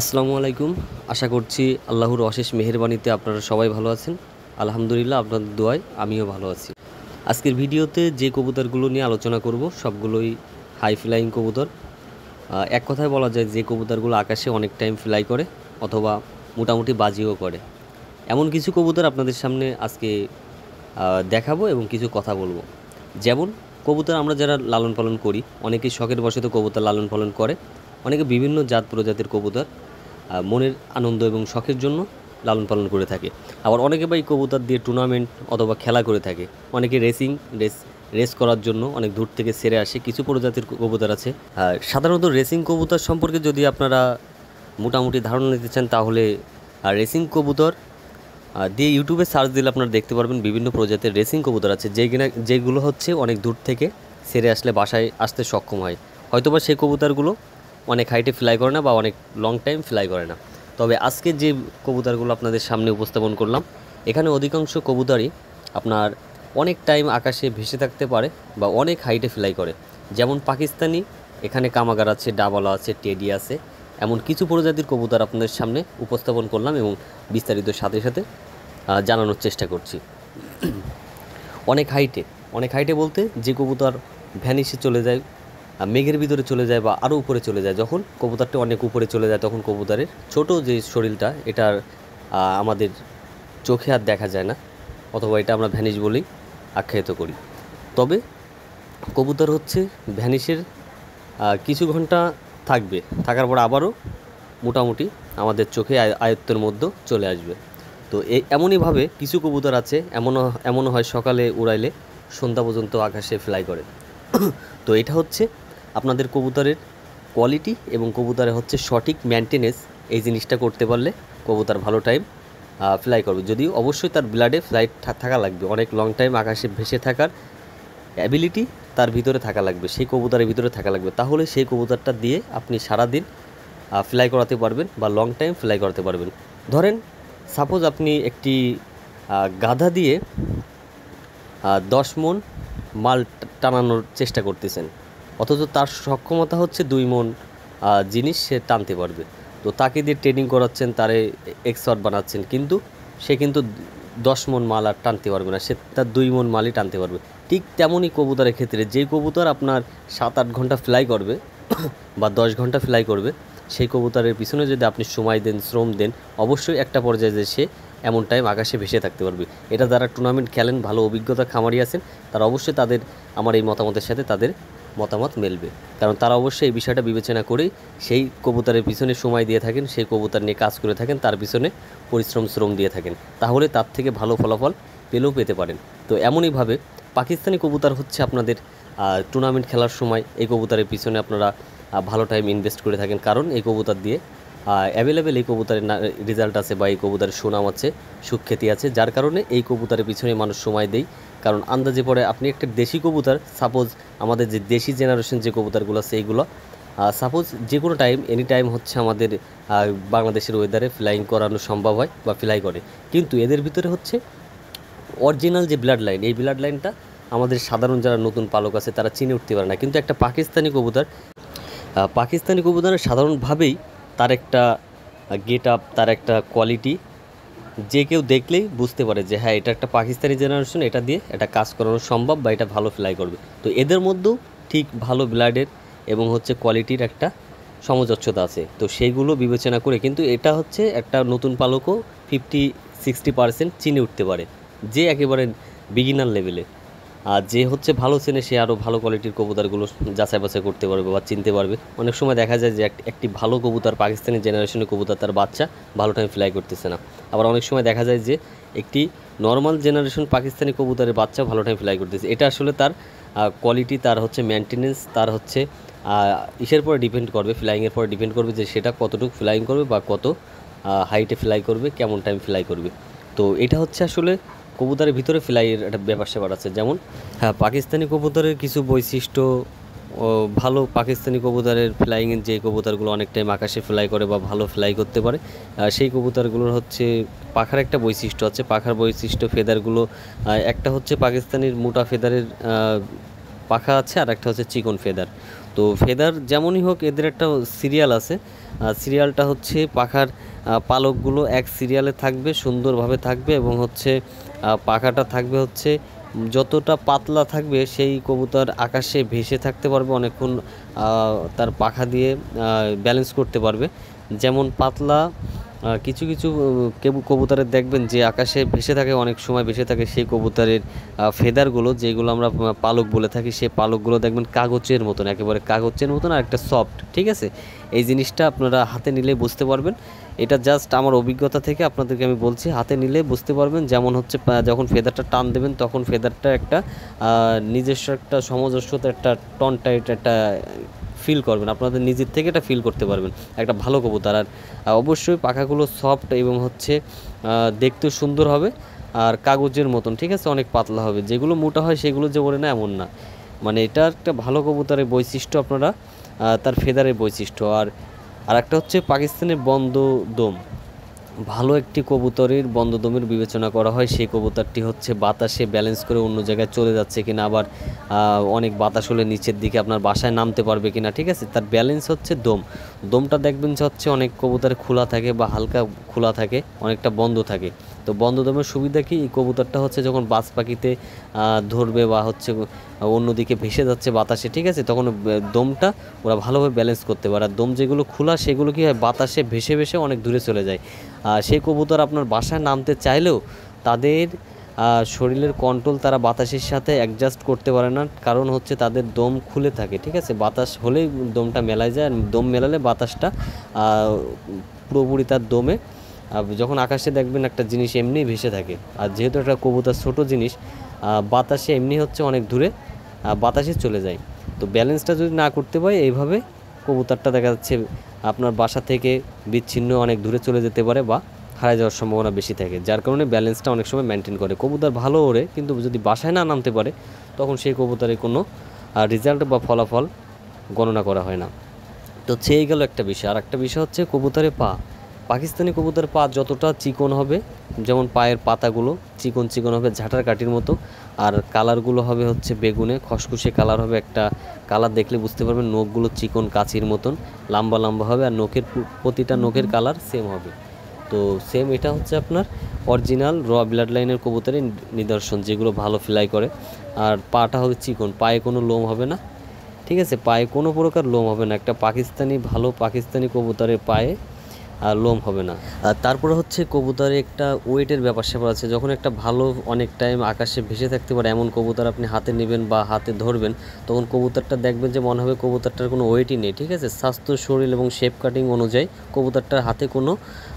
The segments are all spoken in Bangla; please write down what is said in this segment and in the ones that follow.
আসসালামু আলাইকুম। আশা করছি আল্লাহর অশেষ মেহেরবানিতে আপনারা সবাই ভালো আছেন। আলহামদুলিল্লাহ আপনাদের দোয়ায় আমিও ভালো আছি। আজকের ভিডিওতে যে কবুতরগুলো নিয়ে আলোচনা করব সবগুলোই হাই ফ্লাইং কবুতর। এক কথায় বলা যায় যে কবুতরগুলো আকাশে অনেক টাইম ফ্লাই করে অথবা মোটামুটি বাজিও করে। এমন কিছু কবুতর আপনাদের সামনে আজকে দেখাবো এবং কিছু কথা বলবো। যেমন কবুতর আমরা যারা লালন পালন করি, অনেকেই শখের বশত কবুতর লালন পালন করে, অনেকে বিভিন্ন জাত প্রজাতির কবুতর মনের আনন্দ এবং শখের জন্য লালন পালন করে থাকে। আবার অনেকে বা এই কবুতর দিয়ে টুর্নামেন্ট অথবা খেলা করে থাকে। অনেকে রেস করার জন্য অনেক দূর থেকে সেরে আসে। কিছু প্রজাতির কবুতর আছে। সাধারণত রেসিং কবুতর সম্পর্কে যদি আপনারা মোটামুটি ধারণা নিতে চান, তাহলে রেসিং কবুতর দিয়ে ইউটিউবে সার্চ দিলে আপনারা দেখতে পারবেন বিভিন্ন প্রজাতির রেসিং কবুতর আছে, যেগুলো হচ্ছে অনেক দূর থেকে সেরে আসলে বাসায় আসতে সক্ষম হয়। হয়তোবা সেই কবুতরগুলো অনেক হাইটে ফ্লাই করে না বা অনেক লং টাইম ফ্লাই করে না। তবে আজকে যে কবুতরগুলো আপনাদের সামনে উপস্থাপন করলাম, এখানে অধিকাংশ কবুতরই আপনার অনেক টাইম আকাশে ভেসে থাকতে পারে বা অনেক হাইটে ফ্লাই করে। যেমন পাকিস্তানি, এখানে কামাগার আছে, ডাবলা আছে, টেডি আছে, এমন কিছু প্রজাতির কবুতর আপনাদের সামনে উপস্থাপন করলাম এবং বিস্তারিত সাথে সাথে জানানোর চেষ্টা করছি। অনেক হাইটে বলতে যে কবুতর ভ্যানিশে চলে যায়, মেঘের ভিতরে চলে যায় বা আরও উপরে চলে যায়। যখন কবুতরটা অনেক উপরে চলে যায় তখন কবুতরের ছোট যে শরীরটা, এটার আমাদের চোখে আর দেখা যায় না, অথবা এটা আমরা ভ্যানিশ বলেই আখ্যায়িত করি। তবে কবুতর হচ্ছে ভ্যানিশের কিছু ঘন্টা থাকার পর আবারও মোটামুটি আমাদের চোখে আয়ত্তের মধ্যে চলে আসবে। তো এমনইভাবে কিছু কবুতর আছে, এমনও হয় সকালে উড়াইলে সন্ধ্যা পর্যন্ত আকাশে ফ্লাই করে। তো এটা হচ্ছে আপনাদের কবুতরের কোয়ালিটি এবং কবুতরের হচ্ছে সঠিক মেনটেনেন্স। এই জিনিসটা করতে পারলে কবুতর ভালো টাইম ফ্লাই করবে। যদিও অবশ্যই তার ব্লাডে ফ্লাইট থাকা লাগবে, অনেক লং টাইম আকাশে ভেসে থাকার অ্যাবিলিটি তার ভিতরে থাকা লাগবে, সেই কবুতরের ভিতরে থাকা লাগবে। তাহলে সেই কবুতরটা দিয়ে আপনি সারাদিন ফ্লাই করাতে পারবেন বা লং টাইম ফ্লাই করাতে পারবেন। ধরেন সাপোজ আপনি একটি গাধা দিয়ে 10 মণ মাল টানানোর চেষ্টা করতেছেন, অথচ তার সক্ষমতা হচ্ছে 2 মণ জিনিস সে টানতে পারবে। তো তাকে দিয়ে ট্রেনিং করাচ্ছেন, তারে এক্সপার্ট বানাচ্ছেন, কিন্তু সে কিন্তু 10 মণ মাল আর টানতে পারবে না, সে তার 2 মণ মালই টানতে পারবে। ঠিক তেমনই কবুতরের ক্ষেত্রে, যে কবুতর আপনার 7-8 ঘন্টা ফ্লাই করবে বা 10 ঘন্টা ফ্লাই করবে, সেই কবুতরের পিছনে যদি আপনি সময় দেন, শ্রম দেন, অবশ্যই একটা পর্যায়ে যে সে এমন টাইম আকাশে ভেসে থাকতে পারবে। এটা যারা টুর্নামেন্ট খেলেন, ভালো অভিজ্ঞতা খামারি আছেন, তারা অবশ্যই আমার এই মতামতের সাথে তাদের মতামত মেলবে। কারণ তারা অবশ্যই এই বিষয়টা বিবেচনা করেই সেই কবুতরের পিছনে সময় দিয়ে থাকেন, সেই কবুতর নিয়ে কাজ করে থাকেন, তার পিছনে শ্রম দিয়ে থাকেন। তাহলে তার থেকে ভালো ফলাফল পেতে পারেন। তো এমনইভাবে পাকিস্তানি কবুতর হচ্ছে আপনাদের টুর্নামেন্ট খেলার সময় এই কবুতরের পিছনে আপনারা ভালো টাইম ইনভেস্ট করে থাকেন, কারণ এই কবুতর দিয়ে অ্যাভেলেবেল এই কবুতরের রেজাল্ট আছে বা এই কবুতরের সুনাম আছে, সুখ্যাতি আছে, যার কারণে এই কবুতরের পিছনে মানুষ সময় দেয়। কারণ আন্দাজে পড়ে আপনি একটা দেশি কবুতর, সাপোজ আমাদের যে দেশি জেনারেশন যে কবুতরগুলো আছে, এইগুলো সাপোজ যে কোনো টাইম, এনি টাইম হচ্ছে আমাদের বাংলাদেশের ওয়েদারে ফ্লাইং করানো সম্ভব হয় বা ফ্লাই করে। কিন্তু এদের ভিতরে হচ্ছে অরিজিনাল যে ব্লাড লাইন, এই ব্লাড লাইনটা আমাদের সাধারণ যারা নতুন পালক আছে তারা চিনে উঠতে পারে না। কিন্তু একটা পাকিস্তানি কবুতরের সাধারণভাবেই তার একটা গেট আপ, তার একটা কোয়ালিটি, যে কেউ দেখলেই বুঝতে পারে যে হ্যাঁ, এটা একটা পাকিস্তানি জেনারেশন, এটা দিয়ে এটা কাজ করানো সম্ভব বা এটা ভালো ফ্লাই করবে। তো এদের মধ্যেও ঠিক ভালো ব্লাডের এবং হচ্ছে কোয়ালিটির একটা সমঝচ্ছতা আছে। তো সেইগুলো বিবেচনা করে কিন্তু এটা হচ্ছে একটা নতুন পালকও 50-60% চিনে উঠতে পারে, যে একেবারে বিগিনার লেভেলে। আর যে হচ্ছে ভালো চেনে, সে আরও ভালো কোয়ালিটির কবুতরগুলো যাচাই বাছাই করতে পারবে বা চিনতে পারবে। অনেক সময় দেখা যায় যে একটি ভালো কবুতর, পাকিস্তানি জেনারেশনের কবুতর, তার বাচ্চা ভালো টাইম ফ্লাই করতেছে না। আবার অনেক সময় দেখা যায় যে একটি নর্মাল জেনারেশন পাকিস্তানি কবুতরের বাচ্চা ভালো টাইম ফ্লাই করতেছে। এটা আসলে তার কোয়ালিটি, তার হচ্ছে মেনটেনেন্স, তার হচ্ছে ইসের পরে ডিপেন্ড করবে, ফ্লাইংয়ের পরে ডিপেন্ড করবে যে সেটা কতটুকু ফ্লাইং করবে বা কত হাইটে ফ্লাই করবে, কেমন টাইম ফ্লাই করবে। তো এটা হচ্ছে আসলে কবুতরের ভিতরে ফ্লাইয়ের একটা ব্যাপার স্যাপার আছে। যেমন হ্যাঁ, পাকিস্তানি কবুতরের কিছু বৈশিষ্ট্য ভালো। পাকিস্তানি কবুতরের ফ্লাইংয়ের যে কবুতরগুলো অনেক টাইম আকাশে ফ্লাই করে বা ভালো ফ্লাই করতে পারে, সেই কবুতরগুলোর হচ্ছে পাখার একটা বৈশিষ্ট্য আছে। পাখার বৈশিষ্ট্য, ফেদারগুলো, একটা হচ্ছে পাকিস্তানির মোটা ফেদারের পাখা আছে, আর একটা হচ্ছে চিকন ফেদার। তো তো ফেদার যেমনই হোক এদের একটা সিরিয়াল আছে, সিরিয়ালটা হচ্ছে পাখার পালকগুলো এক সিরিয়ালে থাকবে, সুন্দরভাবে থাকবে এবং হচ্ছে পাখাটা থাকবে হচ্ছে যতটা পাতলা থাকবে সেই কবুতর আকাশে ভেসে থাকতে পারবে অনেকক্ষণ, তার পাখা দিয়ে ব্যালেন্স করতে পারবে। যেমন পাতলা কিছু কিছু কবুতরের দেখবেন যে আকাশে ভেসে থাকে, অনেক সময় ভেসে থাকে সেই কবুতরের ফেদারগুলো যেগুলো আমরা পালক বলে থাকি, সেই পালকগুলো দেখবেন কাগজের মতন, একেবারে কাগজের মতন আর একটা সফট। ঠিক আছে, এই জিনিসটা আপনারা হাতে নিলে বুঝতে পারবেন। এটা জাস্ট আমার অভিজ্ঞতা থেকে আপনাদেরকে আমি বলছি, হাতে নিলে বুঝতে পারবেন। যেমন হচ্ছে যখন ফেদারটা টান দেবেন তখন ফেদারটা একটা নিজস্ব একটা সামঞ্জস্যতা, একটা টন টাইট একটা ফিল করবেন, আপনাদের নিজের থেকে এটা ফিল করতে পারবেন একটা ভালো কবুতর। আর অবশ্যই পাখাগুলো সফট এবং হচ্ছে দেখতেও সুন্দর হবে আর কাগজের মতন। ঠিক আছে, অনেক পাতলা হবে। যেগুলো মোটা হয় সেগুলো যে ওড়ে না এমন না, মানে এটা একটা ভালো কবুতরের বৈশিষ্ট্য, আপনারা তার ফেদারের বৈশিষ্ট্য। আর একটা হচ্ছে পাকিস্তানের বন্ধ দম, ভালো একটি কবুতরের বন্ধদমের বিবেচনা করা হয় সেই কবুতরটি হচ্ছে বাতাসে ব্যালেন্স করে অন্য জায়গায় চলে যাচ্ছে কিনা, আবার অনেক বাতাস হলে নিচের দিকে আপনার বাসায় নামতে পারবে কিনা। ঠিক আছে, তার ব্যালেন্স হচ্ছে দমটা দেখবেন যে হচ্ছে অনেক কবুতরে খোলা থাকে বা হালকা খোলা থাকে, অনেকটা বন্ধ থাকে। তো বন্ধ দমের সুবিধা কি, এই কবুতরটা হচ্ছে যখন বাজ পাখিতে ধরবে বা হচ্ছে অন্যদিকে ভেসে যাচ্ছে বাতাসে, ঠিক আছে, তখন দমটা ওরা ভালোভাবে ব্যালেন্স করতে পারে। আর দম যেগুলো খোলা সেগুলো কি হয়, বাতাসে ভেসে ভেসে অনেক দূরে চলে যায়। সেই কবুতর আপনার বাসায় নামতে চাইলেও তাদের শরীরের কন্ট্রোল তারা বাতাসের সাথে অ্যাডজাস্ট করতে পারে না, কারণ হচ্ছে তাদের দম খুলে থাকে। ঠিক আছে, বাতাস হলেই দমটা মেলায় যায়, আর দম মেলালে বাতাসটা পুরোপুরি তার দমে, যখন আকাশে দেখবেন একটা জিনিস এমনি ভেসে থাকে। আর যেহেতু একটা কবুতর ছোট জিনিস, বাতাসে এমনি হচ্ছে অনেক দূরে বাতাসে চলে যায়। তো ব্যালেন্সটা যদি না করতে পারে এইভাবে, কবুতরটা দেখা যাচ্ছে আপনার বাসা থেকে বিচ্ছিন্ন অনেক দূরে চলে যেতে পারে বা হারিয়ে যাওয়ার সম্ভাবনা বেশি থাকে, যার কারণে ব্যালেন্সটা অনেক সময় মেনটেন করে। কবুতর ভালো ওড়ে, কিন্তু যদি বাসায় না নামতে পারে তখন সেই কবুতরের কোনো রেজাল্ট বা ফলাফল গণনা করা হয় না। তো সেই গেল একটা বিষয়। আর একটা বিষয় হচ্ছে কবুতরের পা। পাকিস্তানি কবুতরের পা যতটা চিকন হবে, যেমন পায়ের পাতাগুলো চিকন চিকন হবে ঝাঁটার কাঠির মতো, আর কালারগুলো হবে হচ্ছে বেগুনে খসখসে কালার হবে, একটা কালার দেখলে বুঝতে পারবেন। নখগুলো চিকন কাচির মতন লম্বা লম্বা হবে, আর নখের প্রতিটা নখের কালার সেম হবে। তো সেম এটা হচ্ছে আপনার অরিজিনাল র ব্লাড লাইনের কবুতরের নিদর্শন, যেগুলো ভালো ফ্লাই করে। আর পাটা হবে চিকন, পায়ে কোনো লোম হবে না। ঠিক আছে, পায়ে কোনো প্রকার লোম হবে না, একটা ভালো পাকিস্তানি কবুতরের পায়ে আর লোম হবে না। আর তারপরে হচ্ছে কবুতরে একটা ওয়েটের ব্যাপার স্যাপার আছে। যখন একটা ভালো অনেক টাইম আকাশে ভেসে থাকতে পারে এমন কবুতর আপনি হাতে নেবেন বা হাতে ধরবেন, তখন কবুতরটা দেখবেন যে মনে হবে কবুতরটার কোনো ওয়েটই নেই। ঠিক আছে, স্বাস্থ্য, শরীর এবং শেপ কাটিং অনুযায়ী কবুতরটার হাতে কোনো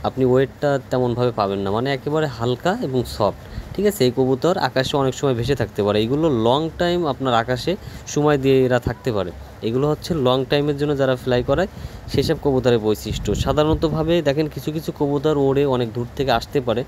আপনি ওয়েটটা তেমনভাবে পাবেন না, মানে একেবারে হালকা এবং সফট। ঠিক আছে, এই কবুতর আকাশে অনেক সময় ভেসে থাকতে পারে। এইগুলো লং টাইম আপনার আকাশে সময় দিয়ে এরা থাকতে পারে। এগুলো হচ্ছে লং টাইমের জন্য যারা ফ্লাই করায় সেসব কবুতরের বৈশিষ্ট্য। সাধারণতভাবে দেখেন কিছু কিছু কবুতর ওড়ে অনেক দূর থেকে আসতে পারে,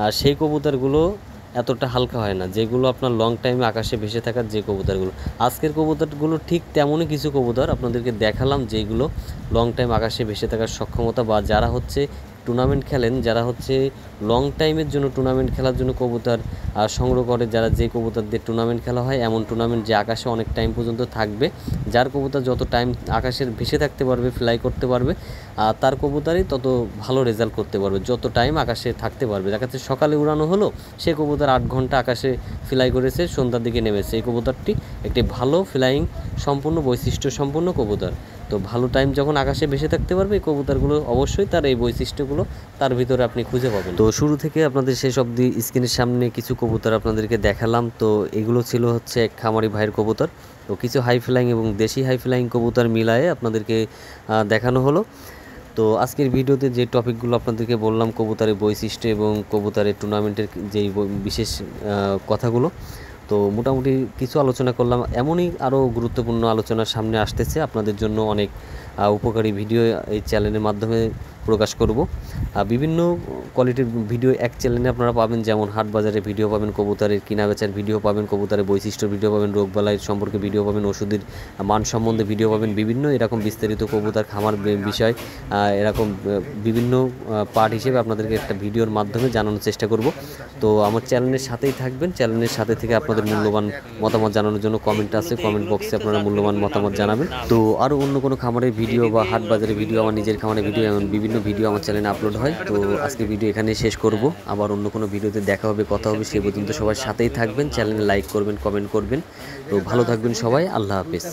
আর সেই কবুতরগুলো এতটা হালকা হয় না, যেগুলো আপনার লং টাইমে আকাশে ভেসে থাকার যে কবুতরগুলো। আজকের কবুতরগুলো ঠিক তেমনই কিছু কবুতর আপনাদেরকে দেখালাম, যেগুলো লং টাইম আকাশে ভেসে থাকার সক্ষমতা, বা যারা হচ্ছে টুর্নামেন্ট খেলেন, যারা হচ্ছে লং টাইমের জন্য টুর্নামেন্ট খেলার জন্য কবুতর সংগ্রহ করে, যারা যে কবুতর দিয়ে টুর্নামেন্ট খেলা হয়, এমন টুর্নামেন্ট যে আকাশে অনেক টাইম পর্যন্ত থাকবে, যার কবুতর যত টাইম আকাশের ভেসে থাকতে পারবে, ফ্লাই করতে পারবে, তার কবুতরই তত ভালো রেজাল্ট করতে পারবে, যত টাইম আকাশে থাকতে পারবে। দেখা যাচ্ছে সকালে উড়ানো হলো, সে কবুতর 8 ঘন্টা আকাশে ফ্লাই করেছে, সন্ধ্যার দিকে নেমেছে, এই কবুতরটি একটি ভালো ফ্লাইং সম্পূর্ণ বৈশিষ্ট্য সম্পন্ন কবুতর। তো ভালো টাইম যখন আকাশে ভেসে থাকতে পারবে এই কবুতরগুলো, অবশ্যই তার এই বৈশিষ্ট্যগুলো তার ভিতরে আপনি খুঁজে পাবেন। তো শুরু থেকে আপনাদের শেষ অবধি স্ক্রিনের সামনে কিছু কবুতর আপনাদেরকে দেখালাম। তো এগুলো ছিল হচ্ছে এক খামারি ভাইয়ের কবুতর। তো কিছু হাই ফ্লাইং এবং দেশি হাই ফ্লাইং কবুতর মিলায়ে আপনাদেরকে দেখানো হলো। তো আজকের ভিডিওতে যে টপিকগুলো আপনাদেরকে বললাম, কবুতরের বৈশিষ্ট্য এবং কবুতরের টুর্নামেন্টের যেই বিশেষ কথাগুলো, তো মোটামুটি কিছু আলোচনা করলাম। এমনই আরও গুরুত্বপূর্ণ আলোচনা সামনে আসতেছে, আপনাদের জন্য অনেক উপকারী ভিডিও এই চ্যানেলের মাধ্যমে প্রকাশ করব। বিভিন্ন কোয়ালিটির ভিডিও এক চ্যানেলে আপনারা পাবেন, যেমন হাট বাজারের ভিডিও পাবেন, কবুতরের কিনা বেচার ভিডিও পাবেন, কবুতরের বৈশিষ্ট্য ভিডিও পাবেন, রোগবালাই সম্পর্কে ভিডিও পাবেন, ওষুধের মান সম্বন্ধে ভিডিও পাবেন, বিভিন্ন এরকম বিস্তারিত কবুতর খামার বিষয় এরকম বিভিন্ন পার্ট হিসেবে আপনাদেরকে একটা ভিডিওর মাধ্যমে জানানোর চেষ্টা করব। তো আমার চ্যানেলের সাথেই থাকবেন, চ্যানেলের সাথে থেকে আপনাদের মূল্যবান মতামত জানানোর জন্য কমেন্ট আছে, কমেন্ট বক্সে আপনারা মূল্যবান মতামত জানাবেন। তো আরও অন্য কোনো খামারের ভিডিও বা হাট বাজারের ভিডিও, আমার নিজের খামারের ভিডিও, এমন বিভিন্ন ভিডিও আমার চ্যানেলে আপলোড হয়। তো আজকে ভিডিও এখানে শেষ করব, আবার অন্য কোনো ভিডিওতে দেখা হবে, কথা হবে। সে পর্যন্ত সবার সাথেই থাকবেন, চ্যানেলে লাইক করবেন, কমেন্ট করবেন। তো ভালো থাকবেন সবাই, আল্লাহ হাফেজ।